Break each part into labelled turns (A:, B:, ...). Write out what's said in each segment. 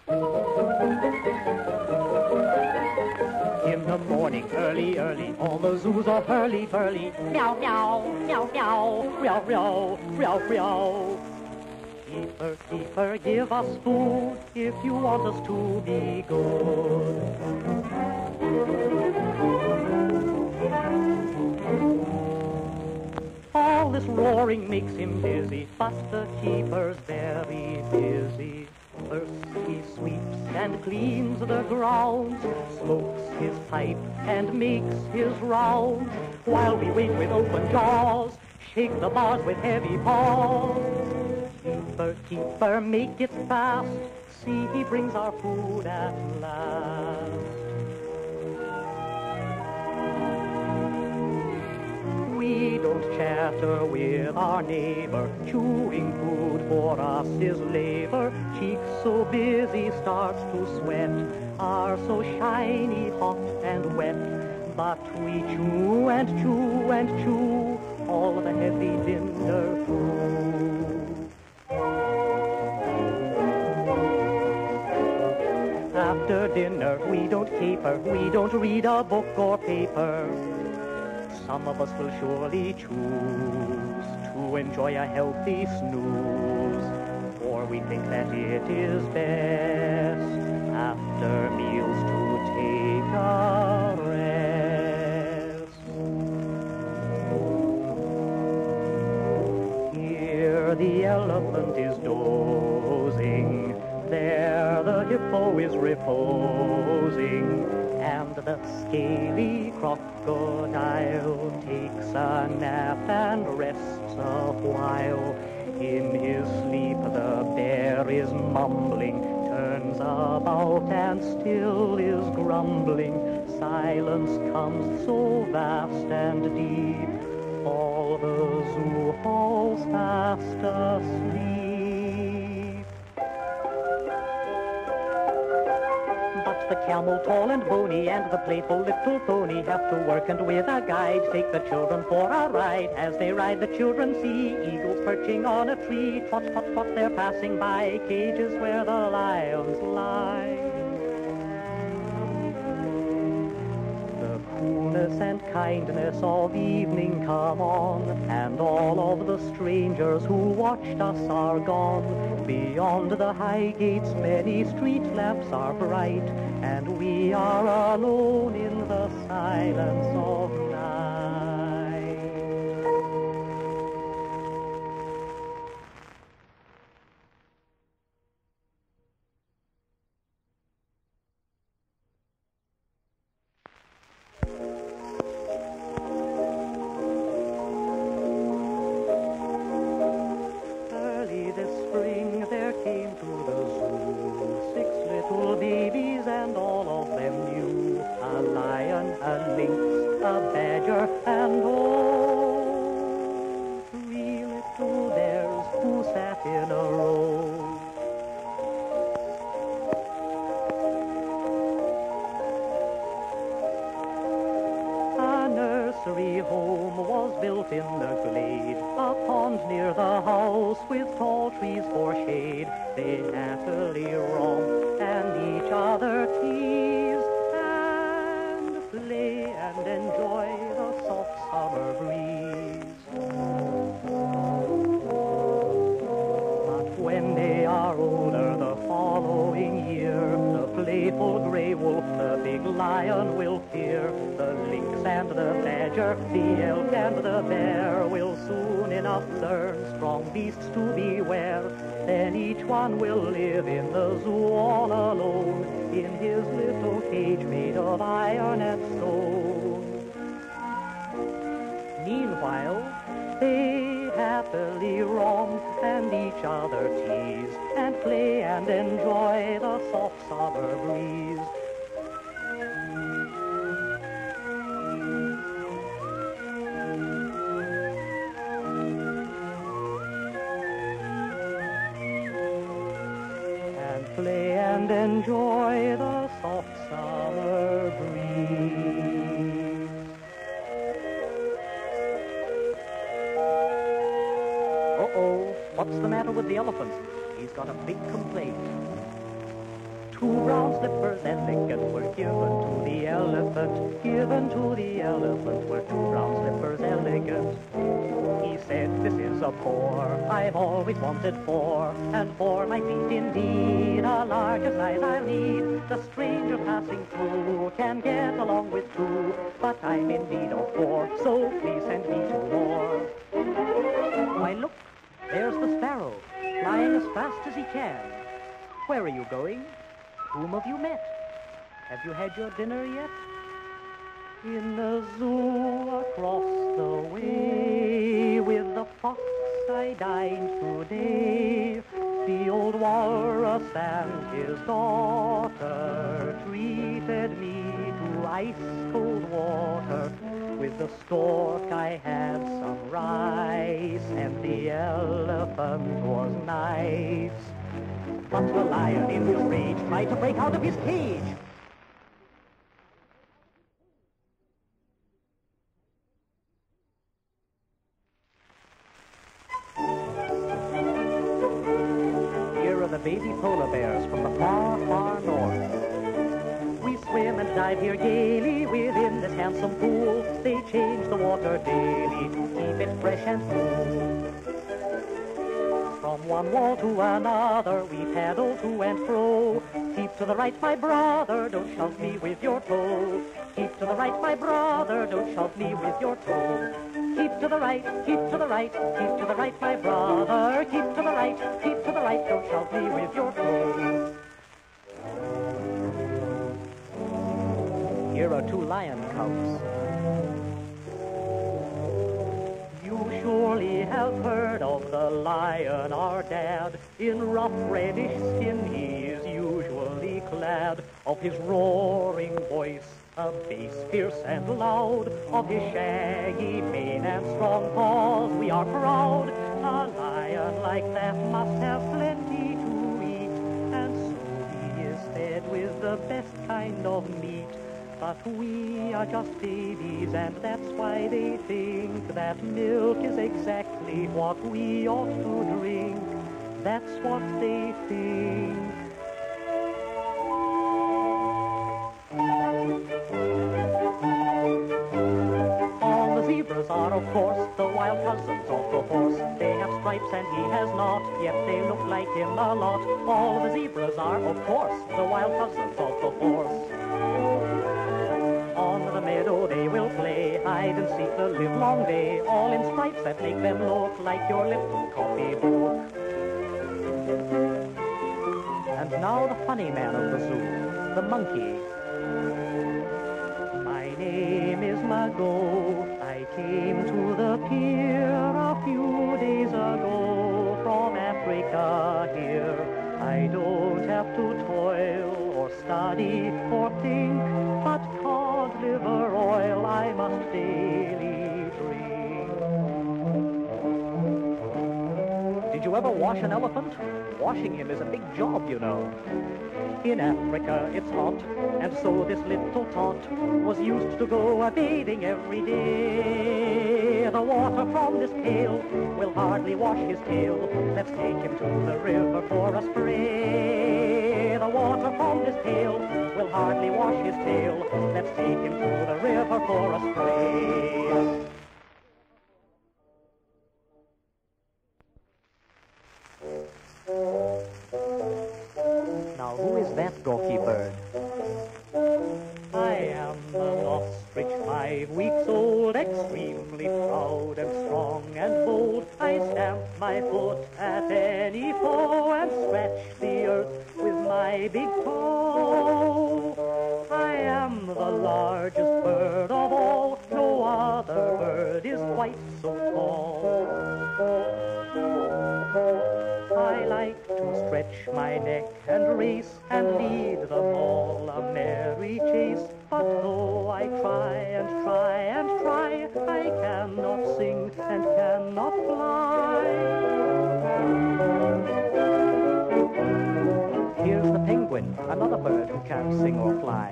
A: In the morning, early, early, all the zoos are hurly-burly. Meow, meow, meow, meow, meow, meow, meow, meow. Keeper, keeper, give us food if you want us to be good. All this roaring makes him dizzy, but the keeper's very busy. First he sweeps and cleans the grounds, smokes his pipe and makes his rounds, while we wait with open jaws, shake the bars with heavy paws. Keeper, keeper, make it fast, see he brings our food at last. We don't chatter with our neighbor, chewing food for us is labor. Cheeks so busy starts to sweat, are so shiny, hot and wet. But we chew and chew and chew all the heavy dinner through. After dinner we don't caper, we don't read a book or paper. Some of us will surely choose to enjoy a healthy snooze, for we think that it is best after meals to take a rest. Here the elephant is dozing, there the hippo is reposing, and the scaly crocodile takes a nap and rests a while. In his sleep the bear is mumbling, turns about and still is grumbling. Silence comes so vast and deep, all the zoo falls fast asleep. The camel tall and bony and the playful little pony have to work, and with a guide take the children for a ride. As they ride the children see eagles perching on a tree. Trot, trot, trot, they're passing by cages where the lions lie. The coolness and kindness of evening come on, and all of the strangers who watched us are gone. Beyond the high gates many street lamps are bright, and we are alone in the silence of night. Early this spring there came to the zoo 6 little babies, and all of them knew a lion, a lynx, a badger, and oh, 3 little bears who sat in a row. A nursery home was built in the glade, a pond near the house with tall trees for shade. They happily romp and each other tease, and play and enjoy the soft summer breeze. But when they are older the following year, the playful gray wolf, the big lion will fear. The lynx and the badger, the elk and the bear will soon enough learn strong beasts to beware. Then each one will live in the zoo all alone, in his little cage made of iron and stone. Meanwhile, they happily romp and each other tease, and play and enjoy the soft summer breeze. Play and enjoy the soft summer breeze. Uh-oh, what's the matter with the elephant? He's got a big complaint. 2 brown slippers elegant were given to the elephant. Given to the elephant were 2 brown slippers elegant. He said, this is a bore, I've always wanted 4, and 4 my feet indeed, a larger size I'll need. The stranger passing through can get along with 2, but I'm in need of 4, so please send me 2 more. Why look, there's the sparrow, flying as fast as he can. Where are you going? Whom have you met? Have you had your dinner yet? In the zoo across the way, with the fox I dined today. The old walrus and his daughter treated me to ice-cold water. With the stork I had some rice, and the elephant was nice. But the lion in his rage tried to break out of his cage. Here are the baby polar bears from the far, far north. We swim and dive here gaily within this handsome pool. They change the water daily to keep it fresh and cool. From one wall to another we paddle to and fro. Keep to the right, my brother, don't shove me with your toe. Keep to the right, my brother, don't shove me with your toe. Keep to the right, keep to the right, keep to the right, my brother. Keep to the right, keep to the right, don't shove me with your toe. Here are 2 lion cubs. You surely have heard of the lion, our dad. In rough reddish skin he is usually clad. Of his roaring voice, a bass fierce and loud. Of his shaggy mane and strong paws we are proud. A lion like that must have plenty to eat, and so he is fed with the best kind of meat. But we are just babies, and that's why they think that milk is exactly what we ought to drink. That's what they think. All the zebras are, of course, the wild cousins of the horse. They have stripes and he has not, yet they look like him a lot. All the zebras are, of course, the wild cousins of the horse. On the meadow they will play hide and seek the livelong day, all in stripes that make them look like your little copybook. And now the funny man of the zoo, the monkey. My name is Margot. I came to the pier a few days ago from Africa here. I don't have to toil or study or think, but cod liver oil I must daily drink. Did you ever wash an elephant? Washing him is a big job, you know. In Africa it's hot, and so this little tot was used to go a-bathing every day. The water from this pail will hardly wash his tail. Let's take him to the river for a spray. The water from this pail will hardly wash his tail. Let's take him to the river for a spray. Now who is that gawky bird? I am an ostrich 5 weeks old, extremely proud and strong and bold. I stamp my foot at any foe and scratch the earth with my big toe. I am the largest bird of all, no other bird is quite so tall. I like to stretch my neck and race and lead them all a merry chase. But though I try and try and try, I cannot sing and cannot fly. Here's the penguin, another bird who can't sing or fly.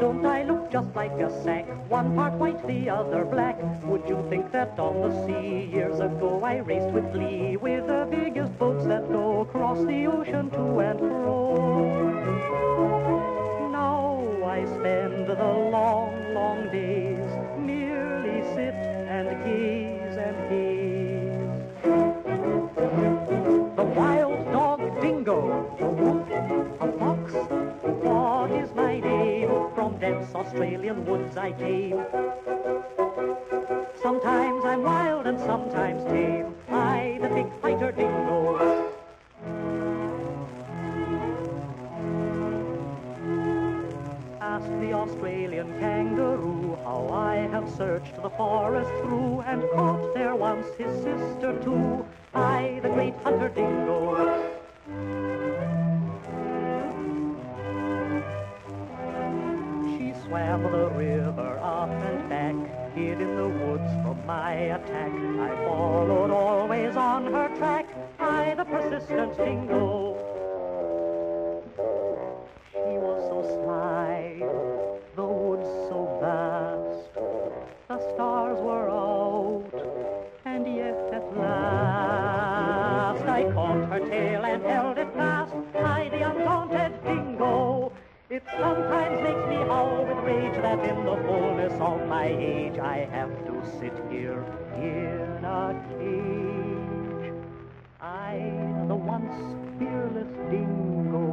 A: Don't I look just like a sack, one part white, the other black? Would you think that on the sea years ago I raced with glee with the biggest boats that go across the ocean to and fro. Now I spend the long, long days, merely sit and gaze and gaze. The wild dog dingo, a wolf, a fox, what is my name? From dense Australian woods I came. Sometimes I'm wild and sometimes tame, I, the big fighter dingo. Ask the Australian kangaroo how I have searched the forest through and caught there once his sister too, I, the great hunter dingo. She swam the river up and back, hid in the woods from my attack. I followed always on her track, I, the persistent dingo. She was so sly, the woods so vast, the stars were out, and yet at last I caught her tail and held it fast, I, the undaunted dingo. It sometimes makes me howl with rage that in the fullness of my age I have to sit here in a cage. I, the once fearless dingo.